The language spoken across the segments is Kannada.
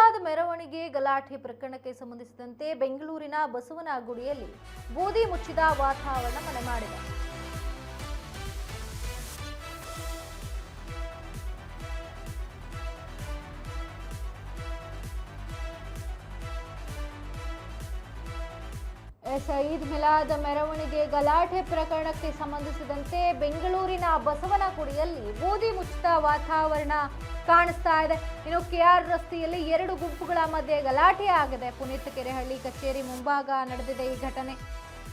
ಮಿಲಾದ್ ಮೆರವಣಿಗೆ ಗಲಾಟೆ ಪ್ರಕರಣಕ್ಕೆ ಸಂಬಂಧಿಸಿದಂತೆ ಬೆಂಗಳೂರಿನ ಬಸವನಗುಡಿಯಲ್ಲಿ ಬೂದಿ ಮುಚ್ಚಿದ ವಾತಾವರಣ ಮನೆ ಮಾಡಿದೆ. ಈದ್ ಮಿಲಾದ್ ಮೆರವಣಿಗೆ ಗಲಾಟೆ ಪ್ರಕರಣಕ್ಕೆ ಸಂಬಂಧಿಸಿದಂತೆ ಬೆಂಗಳೂರಿನ ಬಸವನಗುಡಿಯಲ್ಲಿ ಬೂದಿ ಮುಚ್ಚಿದ ವಾತಾವರಣ ಕಾಣಿಸ್ತಾ ಇದೆ. ಇನ್ನು ಕೆಆರ್ ರಸ್ತೆಯಲ್ಲಿ ಎರಡು ಗುಂಪುಗಳ ಮಧ್ಯೆ ಗಲಾಟೆ ಆಗಿದೆ. ಪುನೀತ್ ಕೆರೆಹಳ್ಳಿ ಕಚೇರಿ ಮುಂಭಾಗ ನಡೆದಿದೆ ಈ ಘಟನೆ.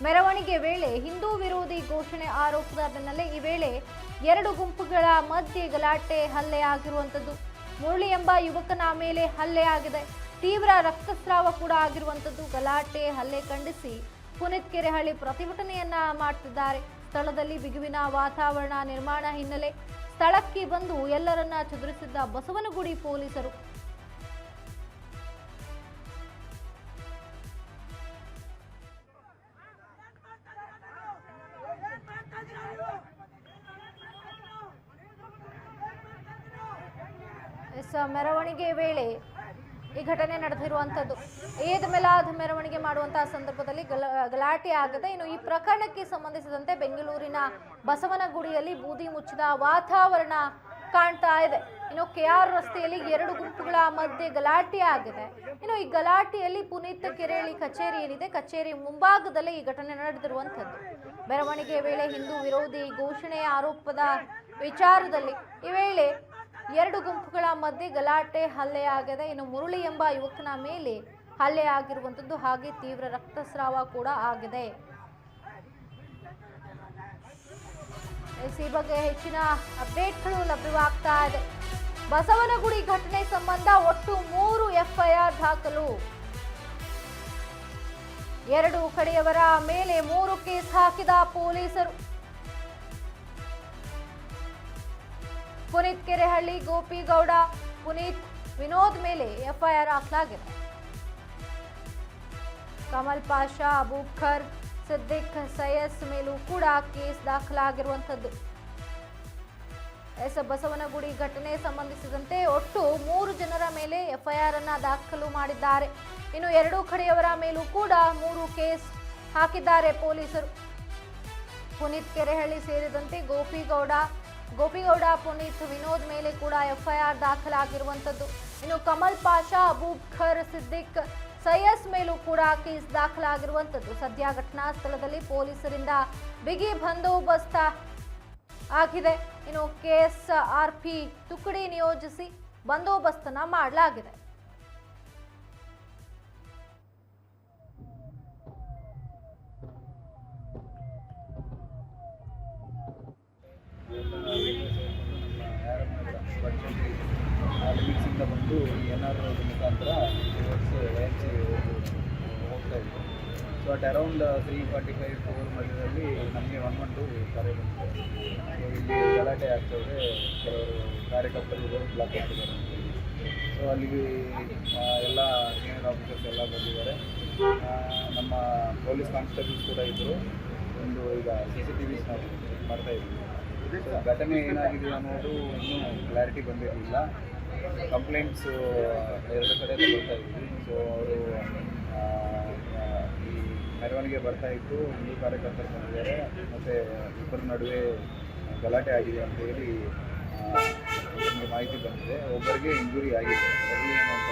ಮೆರವಣಿಗೆ ವೇಳೆ ಹಿಂದೂ ವಿರೋಧಿ ಘೋಷಣೆ ಆರೋಪದ ಬೆನ್ನಲ್ಲೇ ಈ ವೇಳೆ ಎರಡು ಗುಂಪುಗಳ ಮಧ್ಯೆ ಗಲಾಟೆ ಹಲ್ಲೆ ಆಗಿರುವಂಥದ್ದು. ಮುರಳಿ ಎಂಬ ಯುವಕನ ಮೇಲೆ ಹಲ್ಲೆ ಆಗಿದೆ. ತೀವ್ರ ರಕ್ತಸ್ರಾವ ಕೂಡ ಆಗಿರುವಂಥದ್ದು. ಗಲಾಟೆ ಹಲ್ಲೆ ಖಂಡಿಸಿ ಪುನೀತ್ ಕೆರೆಹಳ್ಳಿ ಪ್ರತಿಭಟನೆಯನ್ನ ಮಾಡ್ತಿದ್ದಾರೆ. ಸ್ಥಳದಲ್ಲಿ ಬಿಗುವಿನ ವಾತಾವರಣ ನಿರ್ಮಾಣ ಹಿನ್ನೆಲೆ ಸ್ಥಳಕ್ಕೆ ಬಂದು ಎಲ್ಲರನ್ನ ಚದುರಿಸಿದ್ದ ಬಸವನಗುಡಿ ಪೊಲೀಸರು. ಮೆರವಣಿಗೆ ವೇಳೆ ಈ ಘಟನೆ ನಡೆದಿರುವಂಥದ್ದು. ಈದ್ ಮಿಲಾದ್ ಮೆರವಣಿಗೆ ಮಾಡುವಂತಹ ಸಂದರ್ಭದಲ್ಲಿ ಗಲಾಟೆ ಆಗಿದೆ. ಇನ್ನು ಈ ಪ್ರಕರಣಕ್ಕೆ ಸಂಬಂಧಿಸಿದಂತೆ ಬೆಂಗಳೂರಿನ ಬಸವನಗುಡಿಯಲ್ಲಿ ಬೂದಿ ಮುಚ್ಚಿದ ವಾತಾವರಣ ಕಾಣ್ತಾ ಇದೆ. ಇನ್ನು ಕೆಆರ್ ರಸ್ತೆಯಲ್ಲಿ ಎರಡು ಗುಂಪುಗಳ ಮಧ್ಯೆ ಗಲಾಟೆ ಆಗಿದೆ. ಇನ್ನು ಈ ಗಲಾಟೆಯಲ್ಲಿ ಪುನೀತ್ ಕೆರೆಹಳ್ಳಿ ಕಚೇರಿ ಏನಿದೆ, ಕಚೇರಿ ಮುಂಭಾಗದಲ್ಲೇ ಈ ಘಟನೆ ನಡೆದಿರುವಂಥದ್ದು. ಮೆರವಣಿಗೆ ವೇಳೆ ಹಿಂದೂ ವಿರೋಧಿ ಘೋಷಣೆಯ ಆರೋಪದ ವಿಚಾರದಲ್ಲಿ ಈ ವೇಳೆ ಎರಡು ಗುಂಪುಗಳ ಮಧ್ಯೆ ಗಲಾಟೆ ಹಲ್ಲೆ ಆಗಿದೆ. ಇನ್ನು ಮುರಳಿ ಎಂಬ ಯುವಕನ ಮೇಲೆ ಹಲ್ಲೆ ಆಗಿರುವಂಥದ್ದು, ಹಾಗೆ ತೀವ್ರ ರಕ್ತಸ್ರಾವ ಕೂಡ ಆಗಿದೆ. ಈ ಬಗ್ಗೆ ಹೆಚ್ಚಿನ ಅಪ್ಡೇಟ್ಗಳು ಲಭ್ಯವಾಗ್ತಾ ಇದೆ. ಬಸವನಗುಡಿ ಘಟನೆ ಸಂಬಂಧ ಒಟ್ಟು 3 ಎಫ್ಐಆರ್ ದಾಖಲು. ಎರಡು ಕಡೆಯವರ ಮೇಲೆ 3 ಕೇಸ್ ಹಾಕಿದ ಪೊಲೀಸರು. ಪುನೀತ್ ಕೆರೆಹಳ್ಳಿ, ಗೋಪಿಗೌಡ, ಪುನೀತ್, ವಿನೋದ್ ಮೇಲೆ ಎಫ್ಐಆರ್ ಹಾಕಲಾಗಿದೆ. ಕಮಲ್ ಪಾಷಾ, ಅಬೂಬಕರ್, ಸಿದ್ದಿಕ್, ಸೈಯಸ್ ಮೇಲೂ ಕೂಡ ಕೇಸ್ ದಾಖಲಾಗಿರುವಂಥದ್ದು. ಬಸವನಗುಡಿ ಘಟನೆ ಸಂಬಂಧಿಸಿದಂತೆ ಒಟ್ಟು 3 ಜನರ ಮೇಲೆ ಎಫ್ಐಆರ್ ಅನ್ನ ದಾಖಲು ಮಾಡಿದ್ದಾರೆ. ಇನ್ನು ಎರಡೂ ಕಡೆಯವರ ಮೇಲೂ ಕೂಡ 3 ಕೇಸ್ ಹಾಕಿದ್ದಾರೆ ಪೊಲೀಸರು. ಪುನೀತ್ ಕೆರೆಹಳ್ಳಿ ಸೇರಿದಂತೆ ಗೋಪಿಗೌಡ, ಪುನೀತ್, ವಿನೋದ್ ಮೇಲೆ ಕೂಡ ಎಫ್ಐಆರ್ ದಾಖಲಾಗಿರುವಂಥದ್ದು. ಇನ್ನು ಕಮಲ್ ಪಾಷಾ, ಅಬೂಬಕರ್, ಸಿದ್ದಿಕ್, ಸೈಯಸ್ ಮೇಲೂ ಕೂಡ ಕೇಸ್ ದಾಖಲಾಗಿರುವಂಥದ್ದು. ಸದ್ಯ ಘಟನಾ ಸ್ಥಳದಲ್ಲಿ ಪೊಲೀಸರಿಂದ ಬಿಗಿ ಬಂದೋಬಸ್ತ್ ಆಗಿದೆ. ಇನ್ನು ಕೆಎಸ್ಆರ್ಪಿ ತುಕಡಿ ನಿಯೋಜಿಸಿ ಬಂದೋಬಸ್ತನ್ನ ಮಾಡಲಾಗಿದೆ. ಲಿಮಿಟ್ಸಿಂದ ಬಂದು ಏನಾದರೂ ಮುಖಾಂತರ ವೈಎನ್ಸಿ ಹೋಗ್ತಾ ಇತ್ತು. ಸೊ ಅಟ್ ಅರೌಂಡ್ 3:45 4 ಮಧ್ಯದಲ್ಲಿ ನಮಗೆ 112 ಕರೆ ಬಂತು. ಸೊ ಇಲ್ಲಿ ಗಲಾಟೆ ಆಗ್ತಾಯಿದೆ, ಕೆಲವರು ಕಾರ್ಯಕರ್ತರು ರೋಡ್ ಬ್ಲಾಕ್ ಮಾಡಿದ್ದಾರೆ. ಸೊ ಅಲ್ಲಿಗೆ ಎಲ್ಲ ಸೀನಿಯರ್ ಆಫೀಸರ್ಸ್ ಎಲ್ಲ ಬಂದಿದ್ದಾರೆ. ನಮ್ಮ ಪೊಲೀಸ್ ಕಾನ್ಸ್ಟೇಬಲ್ಸ್ ಕೂಡ ಇದ್ದರು. ಒಂದು ಈಗ CCTVs ನಾವು ಚೆಕ್ ಮಾಡ್ತಾಯಿದ್ವಿ. ಘಟನೆ ಏನಾಗಿದೆ ಅನ್ನೋದು ಇನ್ನೂ ಕ್ಲಾರಿಟಿ ಬಂದಿರಲಿಲ್ಲ. ಕಂಪ್ಲೇಂಟ್ಸು 2 ಕಡೆ ಬರ್ತಾ ಇದ್ವಿ. ಸೊ ಅವರು ಈ ಮೆರವಣಿಗೆ ಬರ್ತಾಯಿತ್ತು, ಹಿಂದೂ ಕಾರ್ಯಕರ್ತರು ಬಂದಿದ್ದಾರೆ, ಮತ್ತು ಇಬ್ಬರ ನಡುವೆ ಗಲಾಟೆ ಆಗಿದೆ ಅಂತ ಹೇಳಿ ನಮಗೆ ಮಾಹಿತಿ ಬಂದಿದೆ. ಒಬ್ಬರಿಗೆ ಇಂಜುರಿ ಆಗಿದೆ, ಬರಲಿ ಅನ್ನುವಂಥ